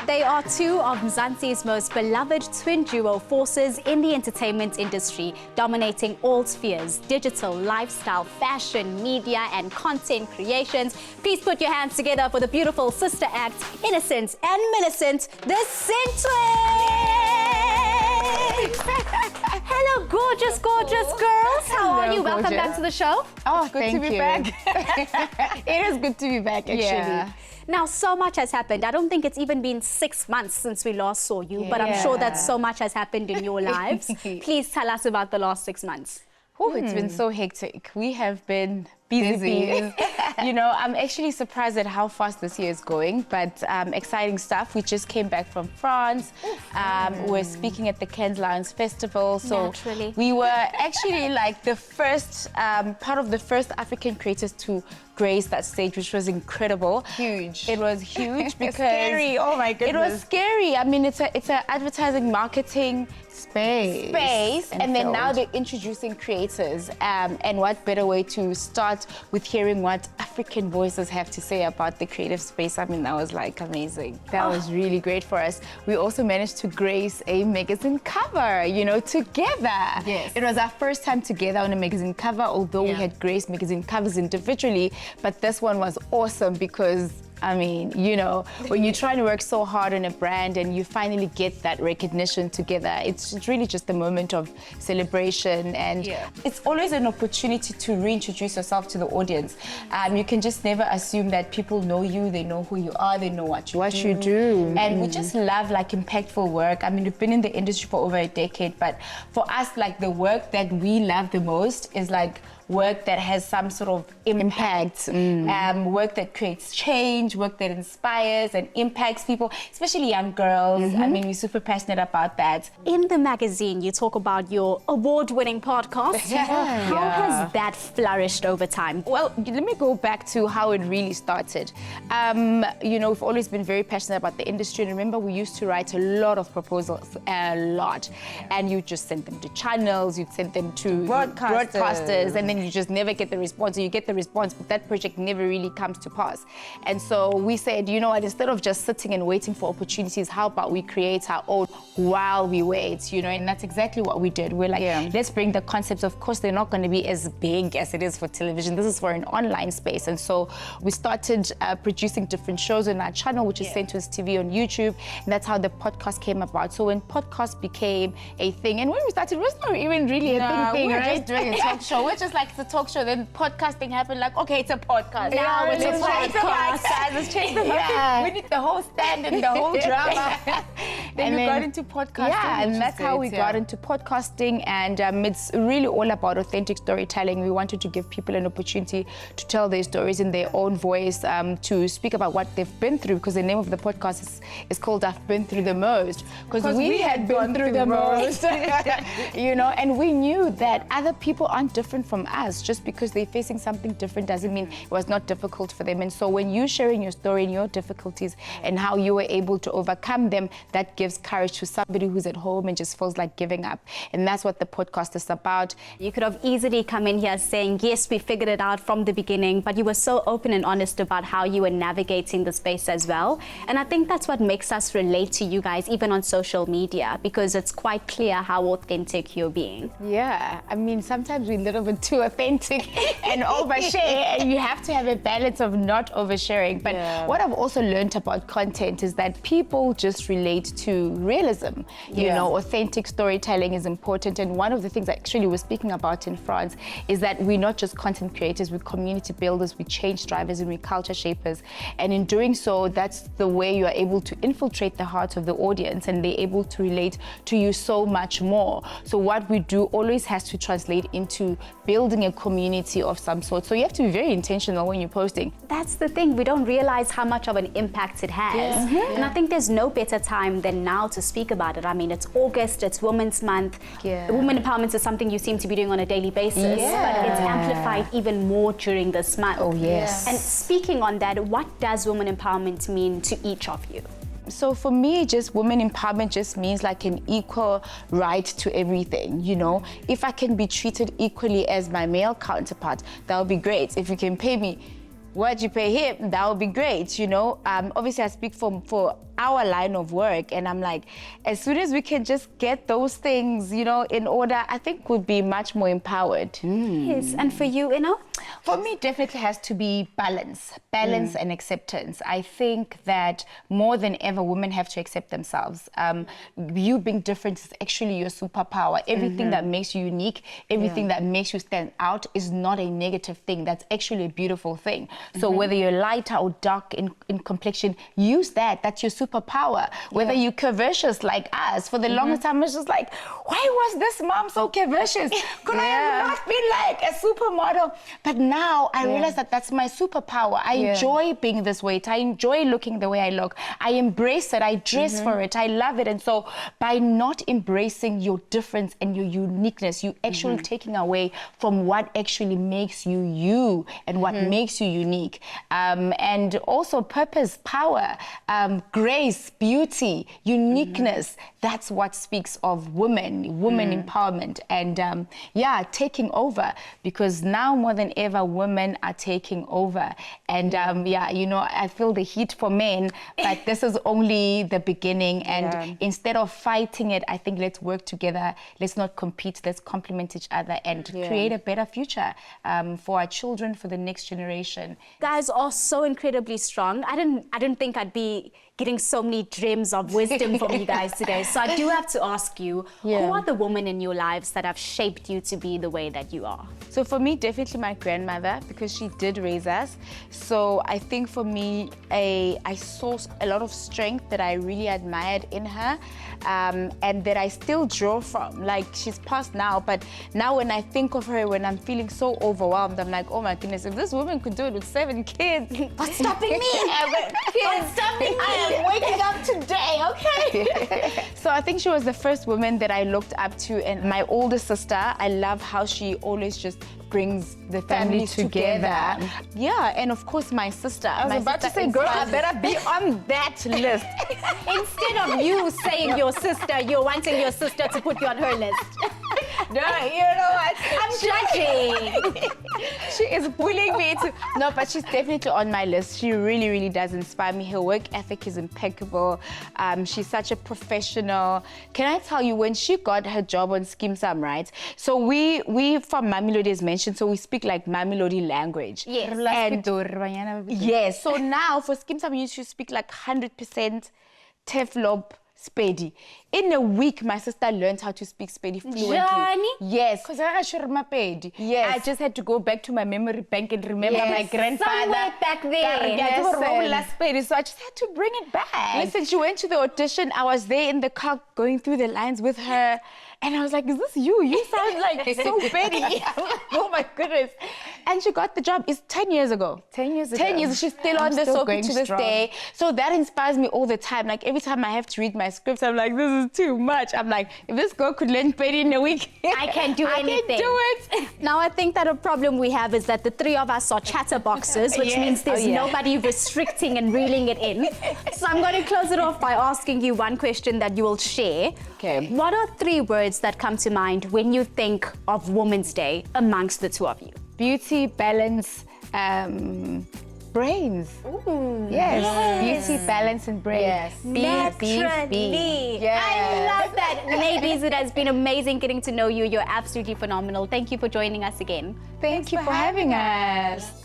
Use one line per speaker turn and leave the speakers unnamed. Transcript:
They are two of Mzansi's most beloved twin duo forces in the entertainment industry, dominating all spheres: digital, lifestyle, fashion, media, and content creations. Please put your hands together for the beautiful sister act, Innocent and Millicent, the Twinz. Hello, gorgeous, gorgeous girls. How are you? Welcome back to the show.
Oh,
Good to be back.
It is good to be back, actually.
Yeah.
Now, so much has happened. I don't think it's even been 6 months since we last saw you, but I'm sure that so much has happened in your lives. Please tell us about the last 6 months.
Oh, it's been so hectic. We have been busy. You know, I'm actually surprised at how fast this year is going, but exciting stuff. We just came back from France. We're speaking at the Cannes Lions Festival. So
Naturally.
we were actually like the first, part of the first African creators to grace that stage, which was incredible.
Huge.
It was huge because
Scary. Oh my goodness.
it was scary. I mean, it's a advertising marketing
space.
and then now
filled.
they're introducing creators, and what better way to start with hearing what African voices have to say about the creative space. I mean, that was like amazing. That was really great for us. We also managed to grace a magazine cover, you know, together.
Yes.
It was our first time together on a magazine cover, although we had graced magazine covers individually, but this one was awesome because I mean, you know, when you're trying to work so hard on a brand and you finally get that recognition together, it's really just a moment of celebration, and it's always an opportunity to reintroduce yourself to the audience. You can just never assume that people know you, they know who you are, they know what you do. And we just love like impactful work. I mean, we've been in the industry for over a decade, but for us, like the work that we love the most is like work that has some sort of impact, work that creates change, work that inspires and impacts people, especially young girls. I mean, we're super passionate about that.
In the magazine, you talk about your award-winning podcast. How has that flourished over time?
Well, let me go back to how it really started. You know, we've always been very passionate about the industry. And remember, we used to write a lot of proposals, and you just send them to channels, you'd send them to broadcasters, and then you just never get the response, or you get the response, but that project never really comes to pass. And so we said, you know what, instead of just sitting and waiting for opportunities, how about we create our own while we wait, you know? And that's exactly what we did. We're like, let's bring the concepts. Of course, they're not going to be as big as it is for television. This is for an online space. And so we started producing different shows on our channel, which is Twinz TV on YouTube. And that's how the podcast came about. So when podcast became a thing, and when we started, it was not even really a thing,
we were
right?
just doing a talk show. We're just like, it's a talk show. Then podcasting happened. Like, okay, it's a podcast.
Now it's a podcast.
Let's change the vibe. We need the whole stand and the whole drama. then we got into podcasting.
Yeah, and
which
that's
is
how
great,
we got into podcasting. And it's really all about authentic storytelling. We wanted to give people an opportunity to tell their stories in their own voice, to speak about what they've been through, because the name of the podcast is called I've Been Through the Most. Because we had been through the most. You know, and we knew that other people aren't different from us. Just because they're facing something different doesn't mean it was not difficult for them. And so when you're sharing your story and your difficulties and how you were able to overcome them, that gives courage to somebody who's at home and just feels like giving up. And that's what the podcast is about.
You could have easily come in here saying, yes, we figured it out from the beginning, but you were so open and honest about how you were navigating the space as well. And I think that's what makes us relate to you guys, even on social media, because it's quite clear how authentic you're being.
Yeah, I mean, sometimes we're a little bit too authentic and overshare, and you have to have a balance of not oversharing. But what I've also learned about content is that people just relate to realism. You know, authentic storytelling is important. And one of the things I actually was speaking about in France is that we're not just content creators, we're community builders, we change drivers, and we're culture shapers. And in doing so, that's the way you are able to infiltrate the heart of the audience, and they're able to relate to you so much more. So what we do always has to translate into building a community of some sort. So you have to be very intentional when you're posting.
That's the thing, we don't realize how much of an impact it has. And I think there's no better time than now to speak about it. I mean, it's August, it's Women's Month. Women empowerment is something you seem to be doing on a daily basis, but it's amplified even more during this month.
Oh, yes.
And speaking on that, what does women empowerment mean to each of you?
So for me, just women empowerment just means like an equal right to everything, you know? If I can be treated equally as my male counterpart, that would be great. If you can pay me what you pay him, that would be great, you know. Obviously, I speak for our line of work, and I'm like, as soon as we can just get those things, you know, in order, I think we'll be much more empowered.
Yes, and for you,
For me, definitely has to be balance and acceptance. I think that more than ever, women have to accept themselves. You being different is actually your superpower. Everything that makes you unique, everything that makes you stand out is not a negative thing. That's actually a beautiful thing. So whether you're lighter or dark in complexion, use that. That's your superpower. Whether you're curvaceous like us, for the longest time, it's just like, why was this mom so curvaceous? Could I have not been like a supermodel? But now I realize that that's my superpower. I enjoy being this weight. I enjoy looking the way I look. I embrace it. I dress for it. I love it. And so by not embracing your difference and your uniqueness, you actually taking away from what actually makes you you and what makes you unique. And also purpose, power, grace, beauty, uniqueness. That's what speaks of women empowerment, and taking over, because now more than ever women are taking over. And I feel the heat for men, but this is only the beginning. And instead of fighting it, I think let's work together. Let's not compete. Let's complement each other and create a better future for our children, for the next generation.
Guys are so incredibly strong. I didn't think I'd be getting so many gems of wisdom from you guys today. So I do have to ask you, who are the women in your lives that have shaped you to be the way that you are?
So for me, definitely my grandmother, because she did raise us. So I think for me, I saw a lot of strength that I really admired in her, and that I still draw from. Like, she's passed now, but now when I think of her, when I'm feeling so overwhelmed, I'm like, oh my goodness, if this woman could do it with 7 kids,
What's stopping me?
What's stopping me?
I'm waking up today, okay?
So I think she was the first woman that I looked up to, and my older sister, I love how she always just brings the family together. Yeah, and of course my sister.
I was about to say, girl, I better be on
that list.
Instead of you saying your sister, you're wanting your sister to put you on her list.
No, you know what?
I'm judging.
She is pulling me to... No, but she's definitely on my list. She really, really does inspire me. Her work ethic is impeccable. She's such a professional. Can I tell you, when she got her job on Skeem Sam, right? So we from Mamelodi, as mentioned, so we speak like Mamelodi language.
Yes.
And yes. So now for Skeem Sam, you should speak like 100% Teflop Spedi. In a week, my sister learned how to speak Spedi fluently.
Johnny?
Yes.
Because I should remember.
Yes.
I just had to go back to my memory bank and remember my grandfather.
Somewhere back there.
So I just had to bring it back.
Listen, she went to the audition. I was there in the car going through the lines with her. And I was like, is this you? You sound like so Betty. Oh my goodness. And she got the job. It's 10 years ago.
10 years ago.
10 years. She's still on the soapy to this day. So that inspires me all the time. Like every time I have to read my scripts, I'm like, this is too much. I'm like, if this girl could learn Betty in a week,
I can do anything.
I can do it.
Now, I think that a problem we have is that the three of us are chatterboxes, which means there's nobody restricting and reeling it in. So I'm going to close it off by asking you one question that you will share.
Okay.
What are 3 words that come to mind when you think of Women's Day amongst the 2 of you?
Beauty, balance, brains.
Ooh.
Yes. Beauty, balance, and brains.
Yes.
Naturally.
Yes.
I love that. Ladies, it has been amazing getting to know you. You're absolutely phenomenal. Thank you for joining us again.
Thank you for having us.